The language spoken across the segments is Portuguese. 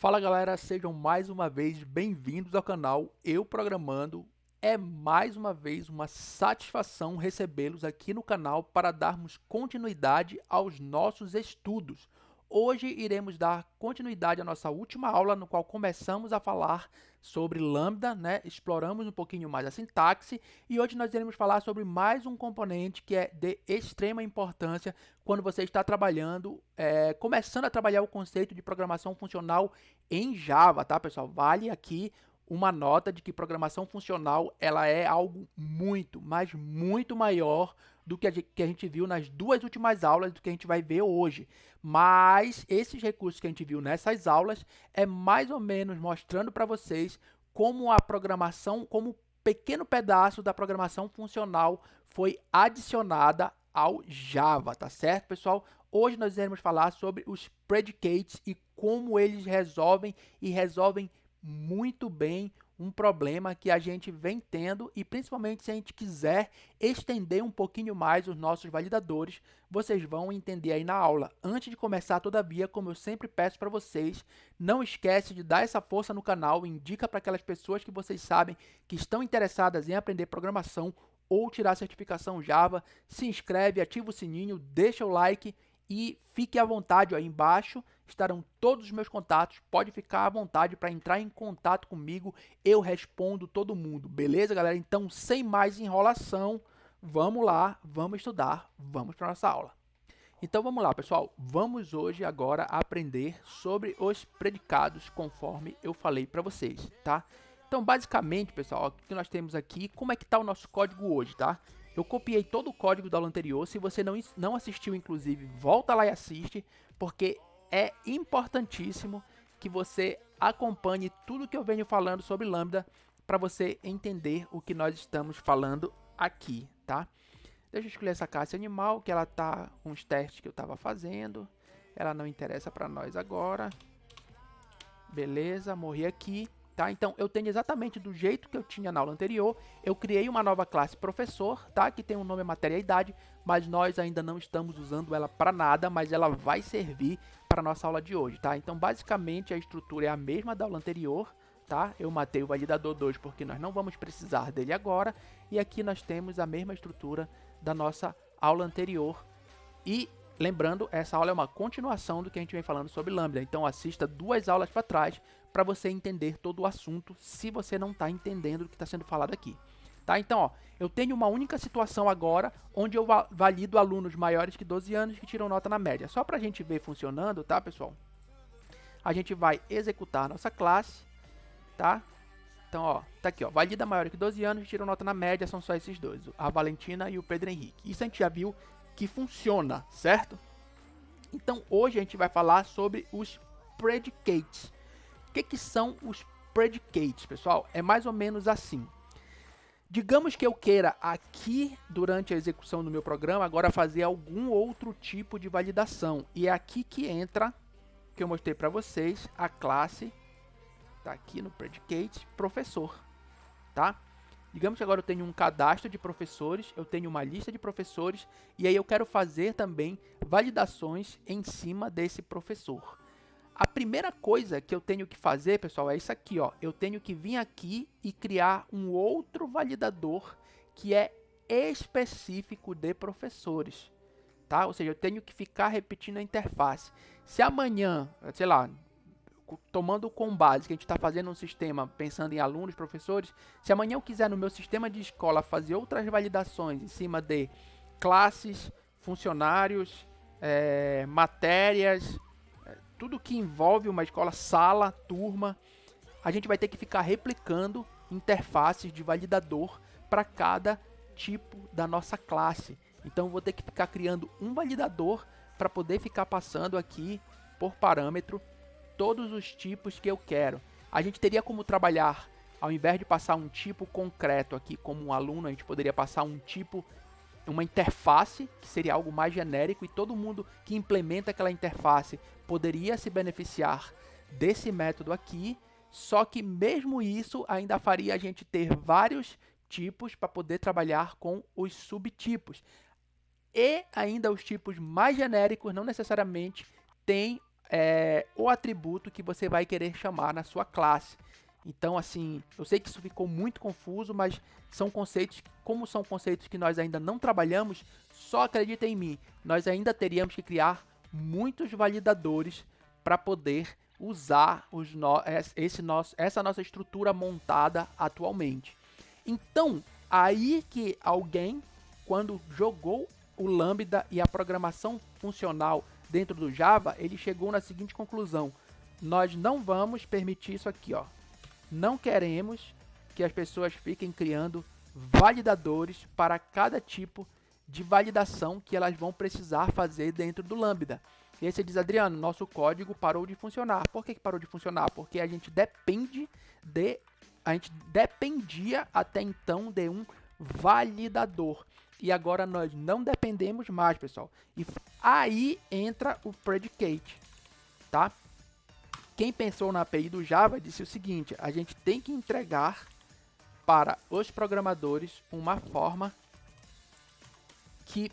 Fala galera, sejam mais uma vez bem-vindos ao canal Eu Programando. É mais uma vez uma satisfação recebê-los aqui no canal para darmos continuidade aos nossos estudos. Hoje iremos dar continuidade à nossa última aula, no qual começamos a falar sobre Lambda, né? Exploramos um pouquinho mais a sintaxe e hoje nós iremos falar sobre mais um componente que é de extrema importância quando você está trabalhando, começando a trabalhar o conceito de programação funcional em Java, tá, pessoal? Vale aqui uma nota de que programação funcional ela é algo muito, mas muito maior do que a gente viu nas duas últimas aulas, do que a gente vai ver hoje. Mas esses recursos que a gente viu nessas aulas é mais ou menos mostrando para vocês como a programação, como um pequeno pedaço da programação funcional foi adicionada ao Java, tá certo, pessoal? Hoje nós iremos falar sobre os predicates e como eles resolvem muito bem um problema que a gente vem tendo e principalmente se a gente quiser estender um pouquinho mais os nossos validadores, vocês vão entender aí na aula. Antes de começar, todavia, como eu sempre peço para vocês, não esquece de dar essa força no canal, indica para aquelas pessoas que vocês sabem que estão interessadas em aprender programação ou tirar a certificação Java, se inscreve, ativa o sininho, deixa o like e fique à vontade, ó, aí embaixo estarão todos os meus contatos, pode ficar à vontade para entrar em contato comigo, eu respondo todo mundo, beleza, galera? Então, sem mais enrolação, vamos lá, vamos estudar, vamos para nossa aula. Então vamos lá, pessoal, vamos hoje agora aprender sobre os predicados, conforme eu falei para vocês, tá? Então, basicamente, pessoal, ó, o que nós temos aqui, como é que está o nosso código hoje, tá? Eu copiei todo o código da aula anterior, se você não assistiu, inclusive, volta lá e assiste, porque é importantíssimo que você acompanhe tudo que eu venho falando sobre Lambda para você entender o que nós estamos falando aqui, tá? Deixa eu escolher essa classe animal, que ela tá com os testes que eu estava fazendo. Ela não interessa para nós agora. Beleza, morri aqui. Tá? Então, eu tenho exatamente do jeito que eu tinha na aula anterior. Eu criei uma nova classe professor, tá? Que tem um nome matéria e idade, mas nós ainda não estamos usando ela para nada, mas ela vai servir para a nossa aula de hoje, tá? Então, basicamente, a estrutura é a mesma da aula anterior, tá? Eu matei o validador 2 porque nós não vamos precisar dele agora, e aqui nós temos a mesma estrutura da nossa aula anterior. E lembrando, essa aula é uma continuação do que a gente vem falando sobre Lambda, então assista duas aulas para trás para você entender todo o assunto, se você não está entendendo o que está sendo falado aqui. Tá? Então, ó, eu tenho uma única situação agora, onde eu valido alunos maiores que 12 anos que tiram nota na média. Só para a gente ver funcionando, tá, pessoal? A gente vai executar a nossa classe, tá? Então, ó, tá aqui, ó, valida maior que 12 anos, tiram nota na média, são só esses dois, a Valentina e o Pedro Henrique. Isso a gente já viu que funciona, certo? Então, hoje a gente vai falar sobre os predicates. O que são os predicates, pessoal? É mais ou menos assim. Digamos que eu queira aqui, durante a execução do meu programa, agora fazer algum outro tipo de validação. E é aqui que entra, que eu mostrei para vocês, a classe, tá aqui no predicate, professor, tá? Digamos que agora eu tenho um cadastro de professores, eu tenho uma lista de professores, e aí eu quero fazer também validações em cima desse professor. A primeira coisa que eu tenho que fazer, pessoal, é isso aqui, ó. Eu tenho que vir aqui e criar um outro validador que é específico de professores, tá? Ou seja, eu tenho que ficar repetindo a interface. Se amanhã, sei lá, tomando com base que a gente está fazendo um sistema pensando em alunos, professores, se amanhã eu quiser no meu sistema de escola fazer outras validações em cima de classes, funcionários, matérias, tudo que envolve uma escola, sala, turma, a gente vai ter que ficar replicando interfaces de validador para cada tipo da nossa classe. Então, eu vou ter que ficar criando um validador para poder ficar passando aqui por parâmetro todos os tipos que eu quero. A gente teria como trabalhar, ao invés de passar um tipo concreto aqui como um aluno, a gente poderia passar um tipo, uma interface, que seria algo mais genérico, e todo mundo que implementa aquela interface poderia se beneficiar desse método aqui, só que mesmo isso ainda faria a gente ter vários tipos para poder trabalhar com os subtipos. E ainda os tipos mais genéricos não necessariamente têm o atributo que você vai querer chamar na sua classe. Então, assim, eu sei que isso ficou muito confuso, mas são conceitos, como são conceitos que nós ainda não trabalhamos, só acredita em mim, nós ainda teríamos que criar muitos validadores para poder usar essa nossa estrutura montada atualmente. Então, aí que alguém, quando jogou o Lambda e a programação funcional dentro do Java, ele chegou na seguinte conclusão: nós não vamos permitir isso aqui, ó. Não queremos que as pessoas fiquem criando validadores para cada tipo de validação que elas vão precisar fazer dentro do Lambda. E aí você diz, Adriano, nosso código parou de funcionar. Por que parou de funcionar? Porque a gente dependia até então de um validador. E agora nós não dependemos mais, pessoal. E aí entra o predicate, tá? Quem pensou na API do Java disse o seguinte: a gente tem que entregar para os programadores uma forma que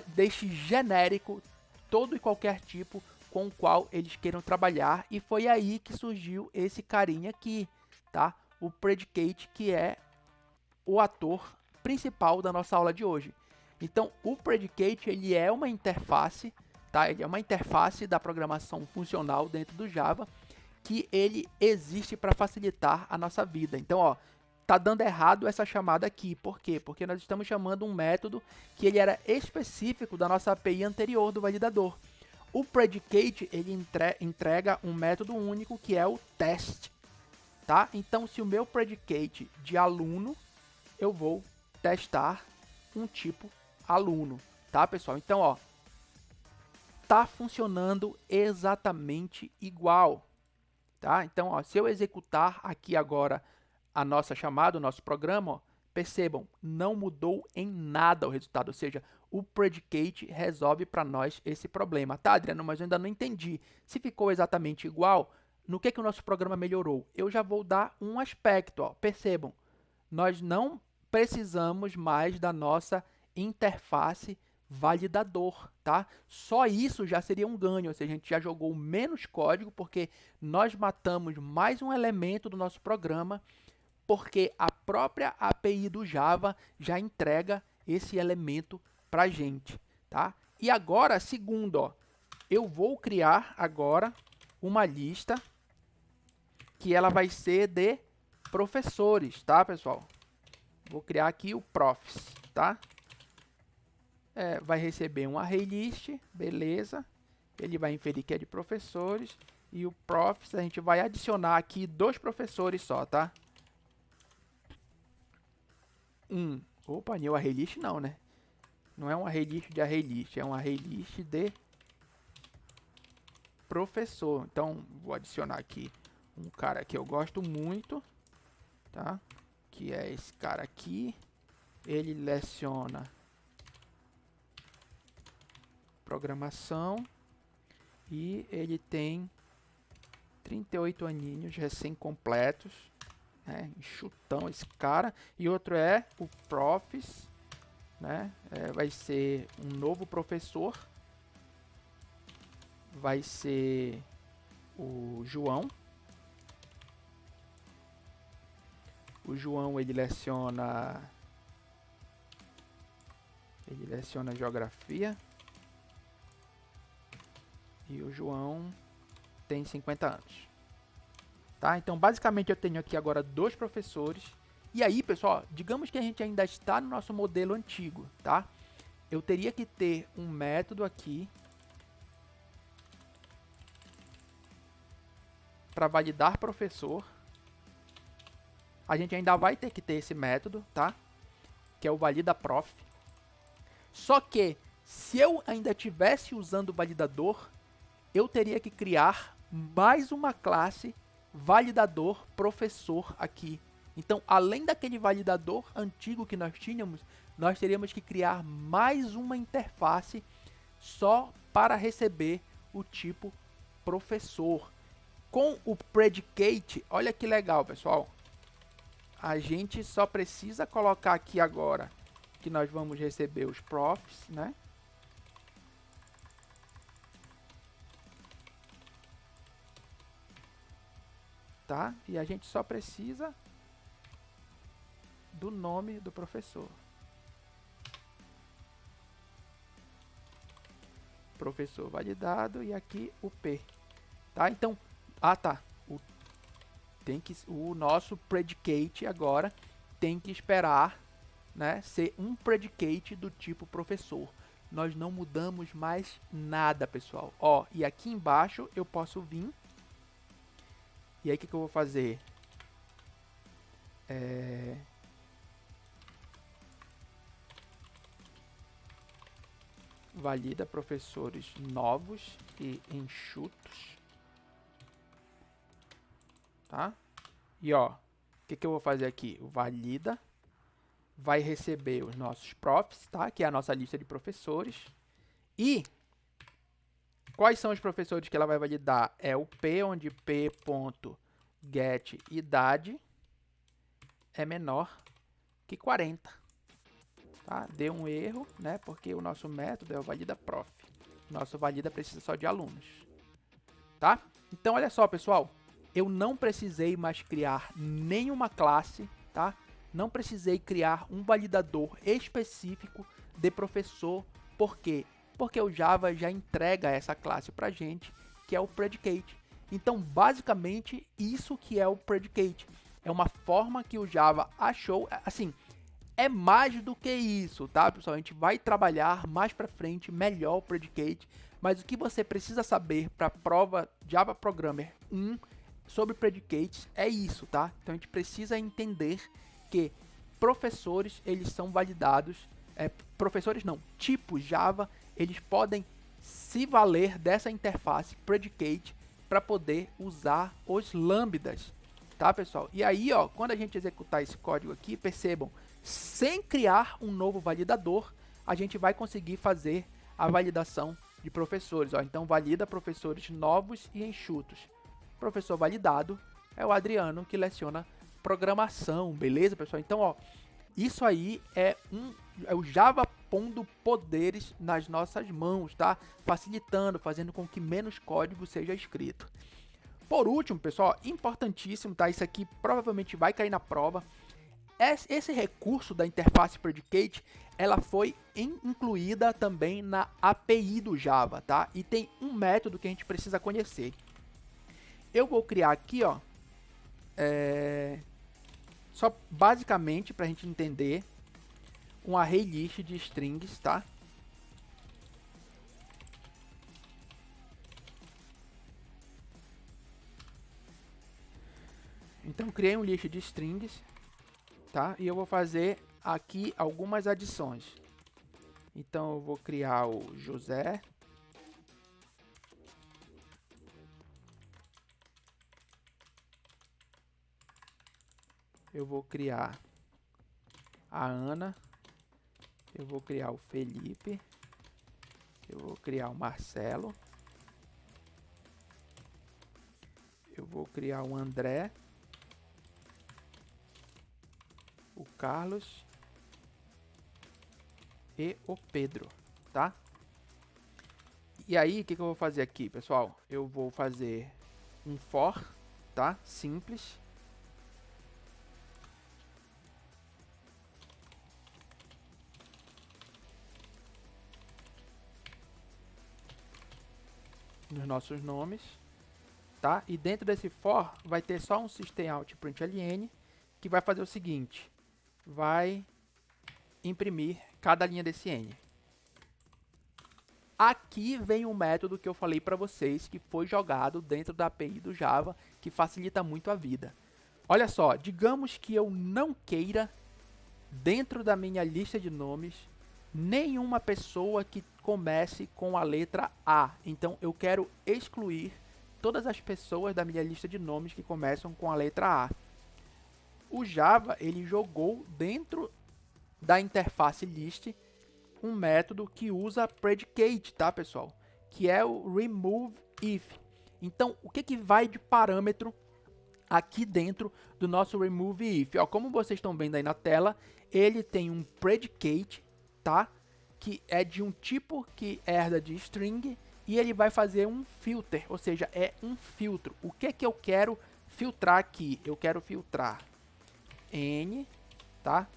deixe genérico todo e qualquer tipo com o qual eles queiram trabalhar. E foi aí que surgiu esse carinha aqui, tá? O predicate, que é o ator principal da nossa aula de hoje. Então, o predicate, ele é uma interface, tá? Ele é uma interface da programação funcional dentro do Java, que ele existe para facilitar a nossa vida. Então, ó, tá dando errado essa chamada aqui. Por quê? Porque nós estamos chamando um método que ele era específico da nossa API anterior do validador. O predicate, ele entrega um método único, que é o test, tá? Então, se o meu predicate de aluno, eu vou testar um tipo aluno, tá, pessoal? Então, ó, tá funcionando exatamente igual, tá? Então, ó, se eu executar aqui agora a nossa chamada, o nosso programa, ó, percebam, não mudou em nada o resultado, ou seja, o predicate resolve para nós esse problema. Tá, Adriano, mas eu ainda não entendi. Se ficou exatamente igual, no que o nosso programa melhorou? Eu já vou dar um aspecto, ó, percebam, nós não precisamos mais da nossa interface validador, tá? Só isso já seria um ganho, ou seja, a gente já jogou menos código, porque nós matamos mais um elemento do nosso programa, porque a própria API do Java já entrega esse elemento pra gente, tá? E agora, segundo, ó, eu vou criar agora uma lista que ela vai ser de professores, tá, pessoal? Vou criar aqui o profs, tá? Vai receber um array list, beleza. Ele vai inferir que é de professores. E o profs, a gente vai adicionar aqui 2 professores só, tá? Opa, new array list não, né? Não é um array list de array list, é um array list de professor. Então, vou adicionar aqui um cara que eu gosto muito, tá? Que é esse cara aqui. Ele leciona programação e ele tem 38 aninhos recém-completos, né? Enxutão esse cara. E outro é o profs, né? Vai ser um novo professor, vai ser o João. O João, ele leciona geografia. E o João tem 50 anos. Tá? Então, basicamente, eu tenho aqui agora 2 professores. E aí, pessoal, digamos que a gente ainda está no nosso modelo antigo, tá? Eu teria que ter um método aqui para validar professor. A gente ainda vai ter que ter esse método, tá? Que é o validaprof. Só que, se eu ainda estivesse usando o validador, eu teria que criar mais uma classe validador professor aqui. Então, além daquele validador antigo que nós tínhamos, nós teríamos que criar mais uma interface só para receber o tipo professor. Com o predicate, olha que legal, pessoal. A gente só precisa colocar aqui agora que nós vamos receber os profs, né? tá? E a gente só precisa do nome do professor. Professor validado e aqui o P, tá? Então, o nosso predicate agora tem que esperar, né, ser um predicate do tipo professor. Nós não mudamos mais nada, pessoal. Ó, e aqui embaixo eu posso vir. E aí o que eu vou fazer? Valida professores novos e enxutos. Tá? E ó, o que eu vou fazer aqui? O valida vai receber os nossos profs, tá? Que é a nossa lista de professores. E quais são os professores que ela vai validar? É o P, onde p.getIdade é menor que 40. Tá? Deu um erro, né? Porque o nosso método é o validaProf. Nosso valida precisa só de alunos. Tá? Então, olha só, pessoal. Eu não precisei mais criar nenhuma classe, tá? Não precisei criar um validador específico de professor. Por quê? Porque o Java já entrega essa classe pra gente, que é o predicate. Então, basicamente, isso que é o predicate. É uma forma que o Java achou, assim, é mais do que isso, tá, pessoal? A gente vai trabalhar mais pra frente melhor o predicate, mas o que você precisa saber para a prova Java Programmer 1 sobre predicates é isso, tá? Então a gente precisa entender que professores, eles são validados, professores não, tipos Java, eles podem se valer dessa interface predicate para poder usar os lambdas, tá, pessoal? E aí, ó, quando a gente executar esse código aqui, percebam, sem criar um novo validador, a gente vai conseguir fazer a validação de professores, ó. Então valida professores novos e enxutos. Professor validado é o Adriano, que leciona programação, beleza, pessoal? Então, ó, isso aí é o Java pondo poderes nas nossas mãos, tá? Facilitando, fazendo com que menos código seja escrito. Por último, pessoal, importantíssimo, tá? Isso aqui provavelmente vai cair na prova. Esse recurso da interface predicate, ela foi incluída também na API do Java, tá? E tem um método que a gente precisa conhecer. Eu vou criar aqui, ó, só basicamente para a gente entender, um array list de strings, tá? Então, criei um list de strings, tá? E eu vou fazer aqui algumas adições. Então, eu vou criar o José. Eu vou criar a Ana. Eu vou criar o Felipe. Eu vou criar o Marcelo. Eu vou criar o André. O Carlos. E o Pedro, tá? E aí, o que eu vou fazer aqui, pessoal? Eu vou fazer um for, tá? Simples. Nos nossos nomes, tá? E dentro desse for vai ter só um systemout.println que vai fazer o seguinte, vai imprimir cada linha desse n. Aqui vem um método que eu falei para vocês que foi jogado dentro da API do Java, que facilita muito a vida. Olha só, digamos que eu não queira, dentro da minha lista de nomes, nenhuma pessoa que comece com a letra A. Então, eu quero excluir todas as pessoas da minha lista de nomes que começam com a letra A. O Java, ele jogou dentro da interface list um método que usa predicate, tá, pessoal? Que é o removeIf. Então, o que vai de parâmetro aqui dentro do nosso removeIf? Ó, como vocês estão vendo aí na tela, ele tem um predicate, tá? Que é de um tipo que herda de string e ele vai fazer um filter, ou seja, é um filtro. O que eu quero filtrar aqui, eu quero filtrar N, tá?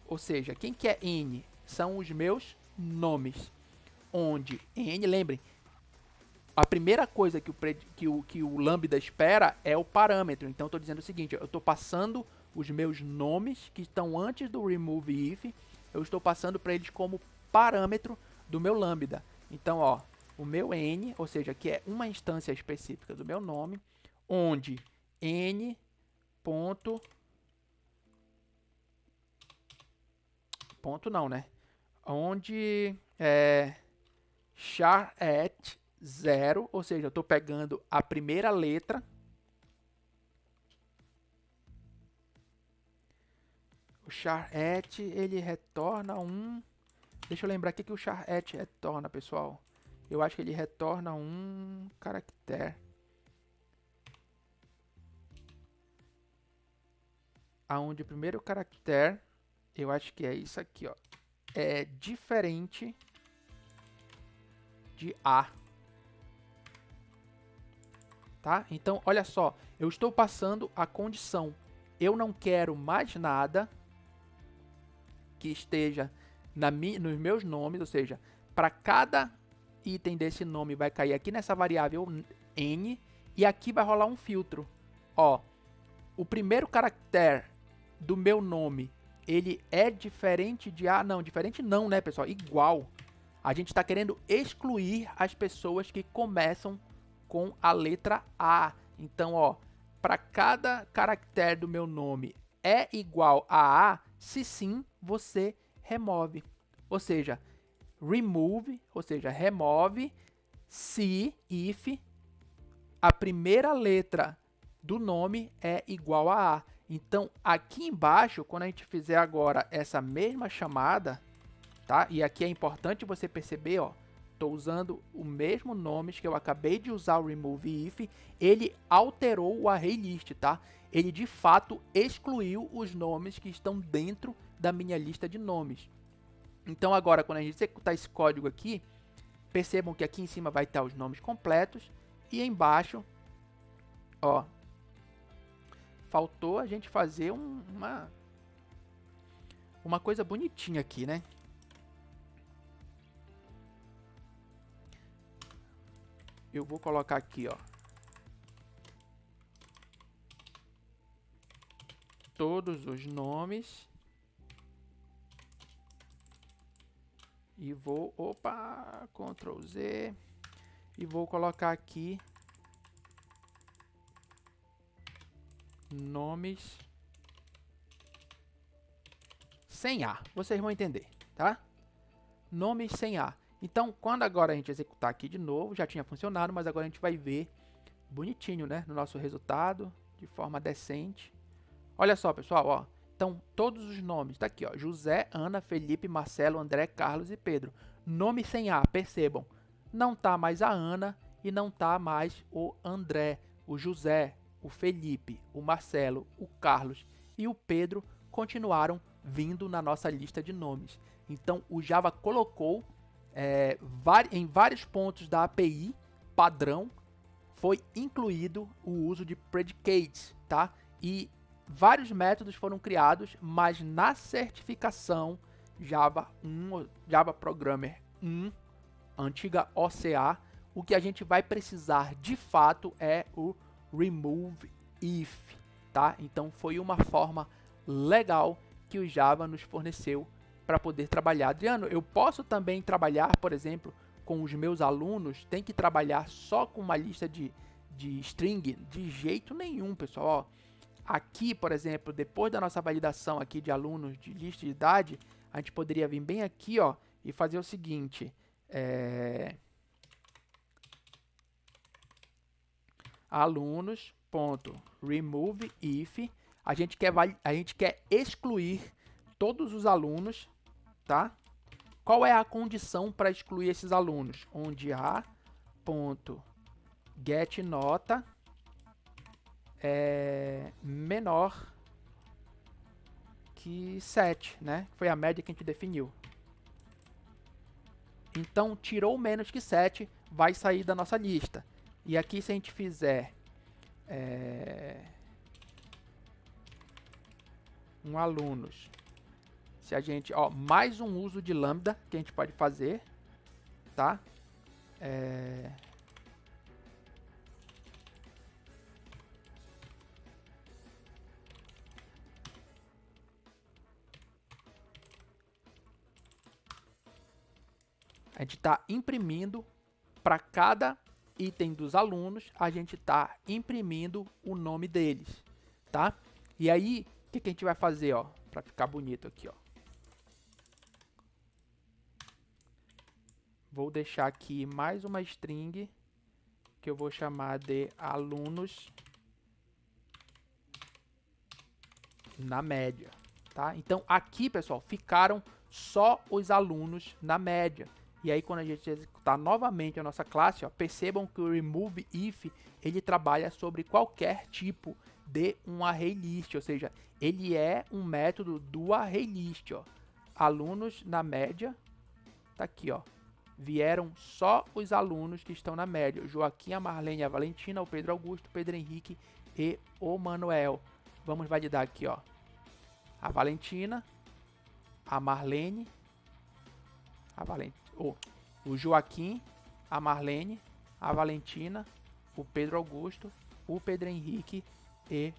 Ou seja, quem que é N? São os meus nomes. Onde N, lembrem, a primeira coisa que o Lambda espera é o parâmetro. Então, eu estou dizendo o seguinte, eu estou passando os meus nomes que estão antes do remove if, eu estou passando para eles como parâmetro do meu Lambda. Então, ó, o meu N, ou seja, que é uma instância específica do meu nome, onde N ponto não, né? Onde char at 0, ou seja, eu estou pegando a primeira letra. O char at, ele retorna um... Deixa eu lembrar o que o char at retorna, pessoal. Eu acho que ele retorna um caractere. Aonde o primeiro caractere, eu acho que é isso aqui, ó, é diferente de A. Tá? Então, olha só, eu estou passando a condição. Eu não quero mais nada que esteja nos meus nomes, ou seja, para cada item desse nome vai cair aqui nessa variável N, e aqui vai rolar um filtro. Ó, o primeiro caractere do meu nome, ele é diferente de A? Não, diferente não, né, pessoal? Igual. A gente está querendo excluir as pessoas que começam com a letra A. Então, ó, para cada caractere do meu nome é igual a A, se sim, você remove. Ou seja, remove, ou seja, remove se if a primeira letra do nome é igual a A. Então, aqui embaixo, quando a gente fizer agora essa mesma chamada, tá? E aqui é importante você perceber, ó, estou usando o mesmo nome que eu acabei de usar o remove if, ele alterou o array list, tá? Ele de fato excluiu os nomes que estão dentro da minha lista de nomes. Então agora, quando a gente executar esse código aqui, percebam que aqui em cima vai estar os nomes completos e embaixo, ó, faltou a gente fazer uma coisa bonitinha aqui, né? Eu vou colocar aqui, ó, todos os nomes e vou, opa, Ctrl Z, e vou colocar aqui nomes sem A, vocês vão entender, tá? Nomes sem A. Então, quando agora a gente executar aqui de novo, já tinha funcionado, mas agora a gente vai ver bonitinho, né, no nosso resultado, de forma decente. Olha só, pessoal, ó. Então, todos os nomes, tá aqui, ó, José, Ana, Felipe, Marcelo, André, Carlos e Pedro. Nome sem A, percebam, não tá mais a Ana e não tá mais o André, o José, o Felipe, o Marcelo, o Carlos e o Pedro continuaram vindo na nossa lista de nomes. Então, o Java colocou em vários pontos da API padrão, foi incluído o uso de predicates, tá? E vários métodos foram criados, mas na certificação Java 1, Java Programmer 1, antiga OCA, o que a gente vai precisar de fato é o remove if, tá? Então foi uma forma legal que o Java nos forneceu para poder trabalhar. Adriano, eu posso também trabalhar, por exemplo, com os meus alunos, tem que trabalhar só com uma lista de string? De jeito nenhum, pessoal. Ó, aqui, por exemplo, depois da nossa validação aqui de alunos de lista de idade, a gente poderia vir bem aqui, ó, e fazer o seguinte, alunos.remove if, a gente quer excluir todos os alunos, tá? Qual é a condição para excluir esses alunos? Onde a.getNota é menor que 7, né? Foi a média que a gente definiu. Então, tirou menos que 7, vai sair da nossa lista. E aqui, se a gente fizer um alunos. Se a gente, ó, mais um uso de lambda que a gente pode fazer, tá? A gente está imprimindo para cada item dos alunos, a gente está imprimindo o nome deles, tá? E aí, o que a gente vai fazer, ó, para ficar bonito aqui, ó? Vou deixar aqui mais uma string que eu vou chamar de alunos na média, tá? Então aqui, pessoal, ficaram só os alunos na média. E aí quando a gente executar novamente a nossa classe, ó, percebam que o remove if ele trabalha sobre qualquer tipo de um array list, ou seja, ele é um método do array list, ó. Alunos na média, tá aqui, ó. Vieram só os alunos que estão na média: o Joaquim, a Marlene, a Valentina, o Pedro Augusto, o Pedro Henrique e o Manuel. Vamos validar aqui, ó. A Valentina, a Marlene, o Joaquim, a Marlene, a Valentina, o Pedro Augusto, o Pedro Henrique e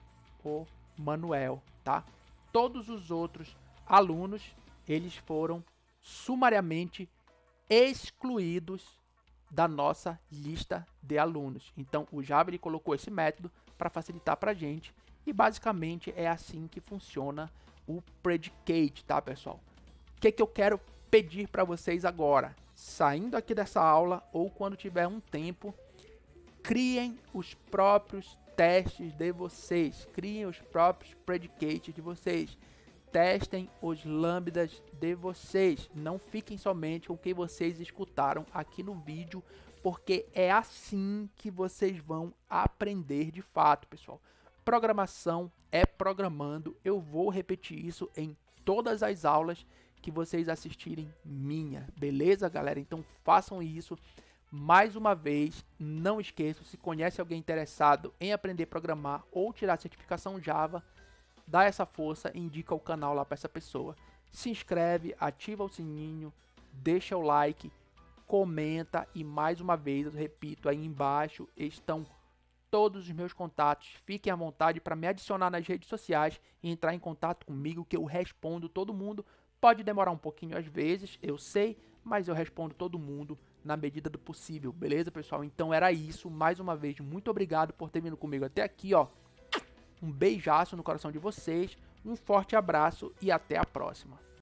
o Manuel, tá? Todos os outros alunos, eles foram sumariamente excluídos da nossa lista de alunos. Então o Java ele colocou esse método para facilitar para a gente, e basicamente é assim que funciona o predicate, tá, pessoal? O que eu quero pedir para vocês agora, saindo aqui dessa aula ou quando tiver um tempo, criem os próprios testes de vocês, criem os próprios predicates de vocês, testem os lambdas de vocês, não fiquem somente com o que vocês escutaram aqui no vídeo, porque é assim que vocês vão aprender de fato, pessoal. Programação é programando, eu vou repetir isso em todas as aulas que vocês assistirem minha, beleza, galera? Então façam isso. Mais uma vez, não esqueçam, se conhece alguém interessado em aprender a programar ou tirar a certificação Java, dá essa força e indica o canal lá para essa pessoa. Se inscreve, ativa o sininho, deixa o like, comenta e mais uma vez, eu repito, aí embaixo estão todos os meus contatos. Fiquem à vontade para me adicionar nas redes sociais e entrar em contato comigo, que eu respondo todo mundo. Pode demorar um pouquinho às vezes, eu sei, mas eu respondo todo mundo na medida do possível, beleza, pessoal? Então era isso, mais uma vez, muito obrigado por ter vindo comigo até aqui, ó. Um beijaço no coração de vocês, um forte abraço e até a próxima.